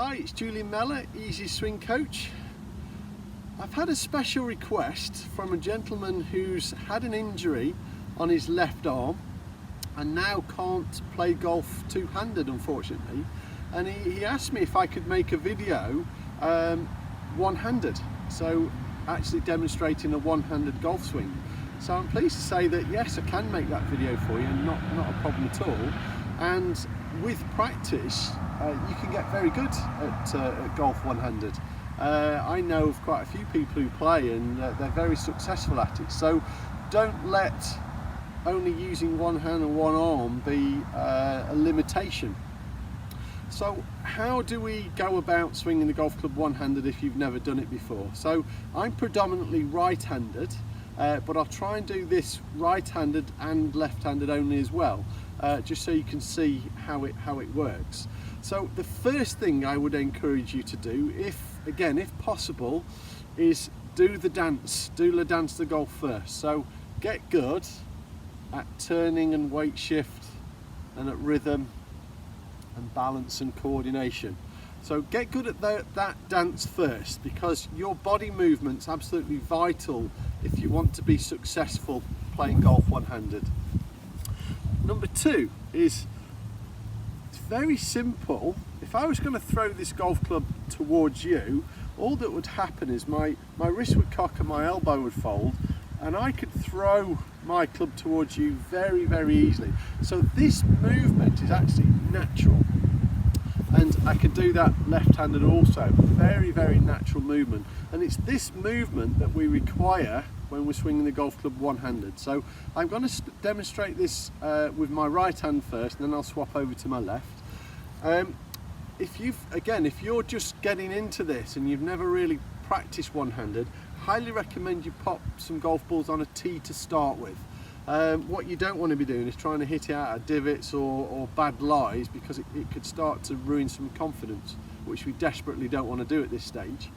Hi, it's Julian Mellor, Easy Swing Coach. I've had a special request from a gentleman who's had an injury on his left arm and now can't play golf two-handed, unfortunately. And he asked me if I could make a video one-handed, so actually demonstrating a one-handed golf swing. So I'm pleased to say that yes, I can make that video for you, not a problem at all. And with practice, you can get very good at golf one-handed. I know of quite a few people who play and they're very successful at it. So don't let only using one hand and one arm be a limitation. So how do we go about swinging the golf club one-handed if you've never done it before? So I'm predominantly right-handed, but I'll try and do this right-handed and left-handed only as well, just so you can see how it works. So the first thing I would encourage you to do, if possible, is do the dance the golf first. So get good at turning and weight shift and at rhythm and balance and coordination. So get good at that dance first, because your body movement's absolutely vital if you want to be successful playing golf one-handed. Number two is, it's very simple. If I was going to throw this golf club towards you, all that would happen is my wrist would cock and my elbow would fold, and I could throw my club towards you very, very easily. So this movement is actually natural, and I can do that left-handed also. Very, very natural movement, and it's this movement that we require when we're swinging the golf club one-handed. So I'm going to demonstrate this with my right hand first, and then I'll swap over to my left. If you're just getting into this and you've never really practiced one-handed, highly recommend you pop some golf balls on a tee to start with. What you don't want to be doing is trying to hit it out of divots or bad lies, because it could start to ruin some confidence, which we desperately don't want to do at this stage.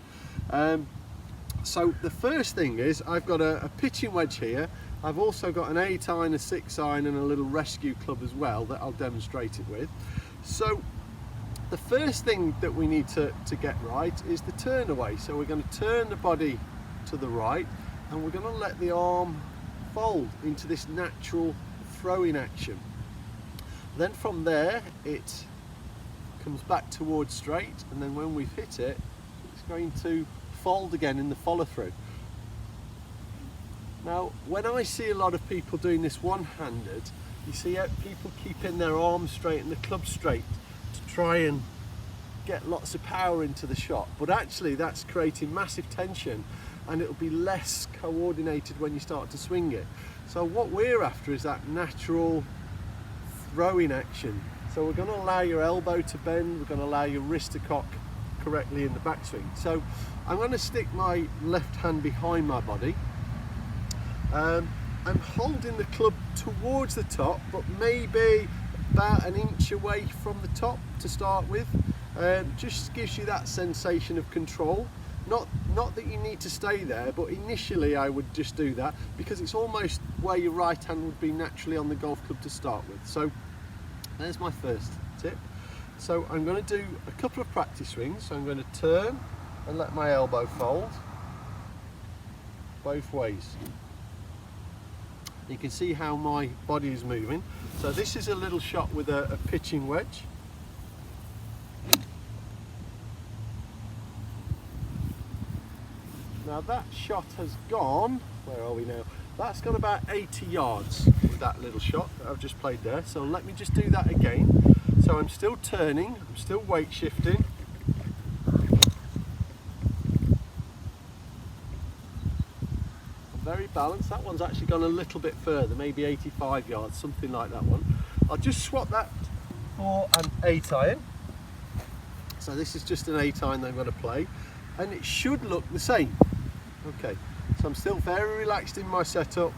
So the first thing is, I've got a pitching wedge here. I've also got an 8-iron, a 6-iron and a little rescue club as well that I'll demonstrate it with. So the first thing that we need to get right is the turn away. So we're going to turn the body to the right, and we're going to let the arm fold into this natural throwing action. Then from there it comes back towards straight, and then when we've hit it, it's going to fold again in the follow through. Now when I see a lot of people doing this one-handed, you see people keeping their arms straight and the club straight to try and get lots of power into the shot, but actually that's creating massive tension, and it'll be less coordinated when you start to swing it. So what we're after is that natural throwing action. So we're going to allow your elbow to bend, we're going to allow your wrist to cock correctly in the backswing. So I'm going to stick my left hand behind my body. I'm holding the club towards the top, but maybe about an inch away from the top to start with. Just gives you that sensation of control. Not that you need to stay there, but initially I would just do that, because it's almost where your right hand would be naturally on the golf club to start with. So there's my first tip. So I'm going to do a couple of practice swings. So I'm going to turn and let my elbow fold both ways. You can see how my body is moving. So this is a little shot with a pitching wedge. Now that shot has gone, where are we now? That's gone about 80 yards with that little shot that I've just played there. So let me just do that again. So I'm still turning, I'm still weight shifting. Very balanced. That one's actually gone a little bit further, maybe 85 yards, something like that one. I'll just swap that for an 8-iron. So this is just an 8-iron that I'm going to play, and it should look the same. Okay, so I'm still very relaxed in my setup.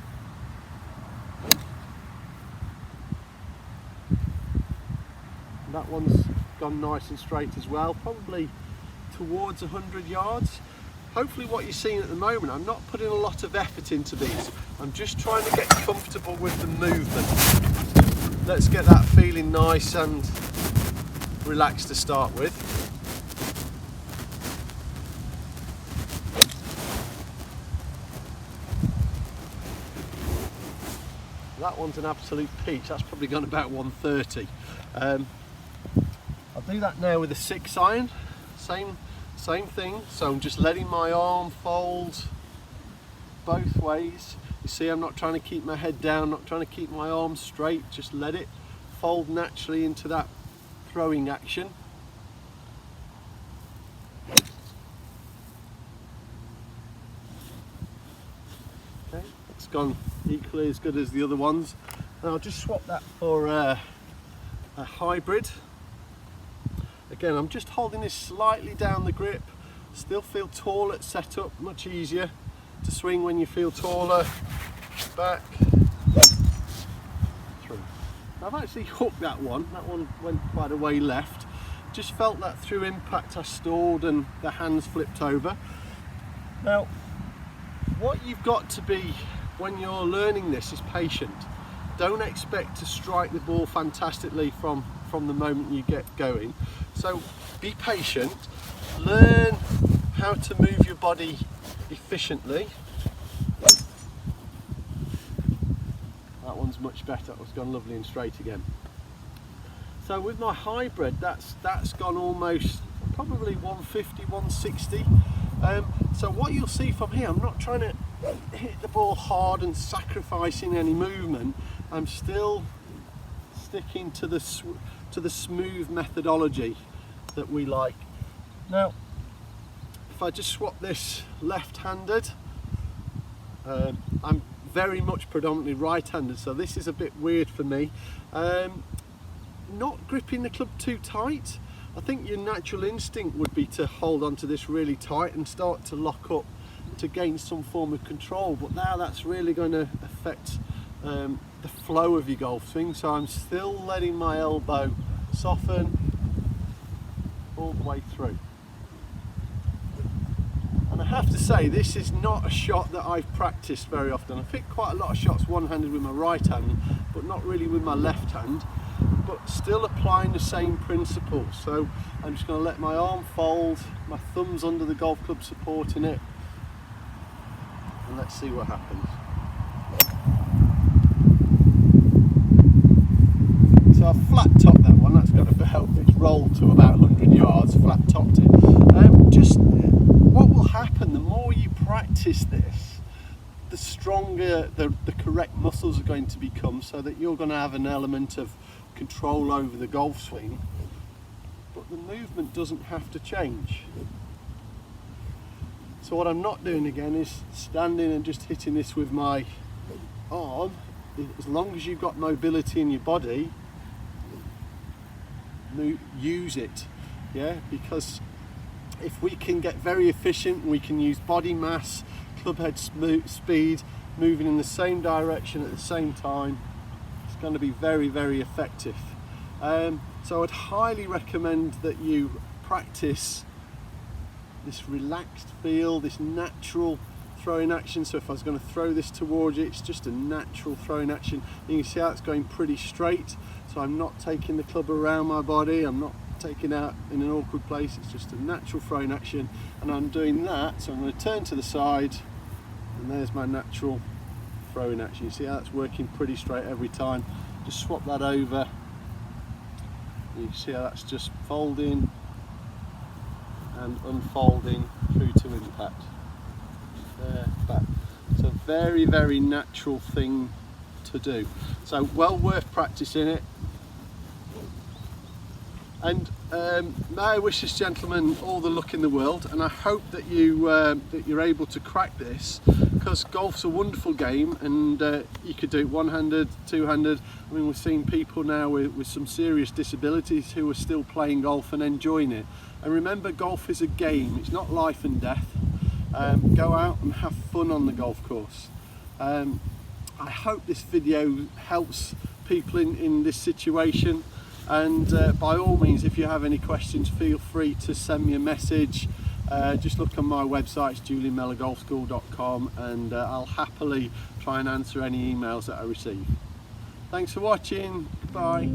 That one's gone nice and straight as well, probably towards 100 yards. Hopefully what you're seeing at the moment, I'm not putting a lot of effort into these. I'm just trying to get comfortable with the movement. Let's get that feeling nice and relaxed to start with. that one's an absolute peach. That's probably gone about 130. I'll do that now with a 6 iron. Same thing. So I'm just letting my arm fold both ways. You see, I'm not trying to keep my head down, not trying to keep my arms straight. Just let it fold naturally into that throwing action. Okay, it's gone equally as good as the other ones. And I'll just swap that for a hybrid. Again, I'm just holding this slightly down the grip. Still feel tall at setup, much easier to swing when you feel taller. Back, through. I've actually hooked that one. That one went quite a way left. Just felt that through impact I stalled and the hands flipped over. Now, what you've got to be when you're learning this is patient. Don't expect to strike the ball fantastically from the moment you get going. So be patient, learn how to move your body efficiently. That one's much better. It's gone lovely and straight again. So with my hybrid, that's gone almost probably 150, 160. So what you'll see from here, I'm not trying to hit the ball hard and sacrificing any movement. I'm still sticking to the smooth methodology that we like. Now, if I just swap this left-handed, I'm very much predominantly right-handed, so this is a bit weird for me. Not gripping the club too tight. I think your natural instinct would be to hold onto this really tight and start to lock up to gain some form of control, but now that's really going to affect the flow of your golf swing. So I'm still letting my elbow soften all the way through. And I have to say, this is not a shot that I've practiced very often. I've hit quite a lot of shots one-handed with my right hand, but not really with my left hand, but still applying the same principles. So I'm just going to let my arm fold, my thumb's under the golf club supporting it, and let's see what happens. So I've flat topped that one, that's got to help. It's rolled to about 100 yards, flat topped it. Just what will happen, the more you practice this, the stronger the correct muscles are going to become, so that you're going to have an element of control over the golf swing, but the movement doesn't have to change. So what I'm not doing again is standing and just hitting this with my arm. As long as you've got mobility in your body, use it, yeah, because if we can get very efficient, we can use body mass, club head speed, moving in the same direction at the same time. It's going to be very, very effective. So I'd highly recommend that you practice this relaxed feel, this natural throwing action. So if I was going to throw this towards you, it's just a natural throwing action. You can see how it's going pretty straight. So I'm not taking the club around my body, I'm not taking it out in an awkward place, it's just a natural throwing action, and I'm doing that. So I'm going to turn to the side, and there's my natural throwing action. You see how it's working pretty straight every time. Just swap that over, and you can see how that's just folding and unfolding through to impact. There, back. It's a very, very natural thing to do. So well worth practicing it. And may I wish this gentleman all the luck in the world, and I hope that you're able to crack this, because golf's a wonderful game, and you could do it one-handed, two-handed. I mean, we've seen people now with some serious disabilities who are still playing golf and enjoying it. And remember, golf is a game, it's not life and death. Go out and have fun on the golf course. I hope this video helps people in this situation. And by all means, if you have any questions, feel free to send me a message. Just look on my website, it's julianmellorgolfschool.com, and I'll happily try and answer any emails that I receive. Thanks for watching. Goodbye.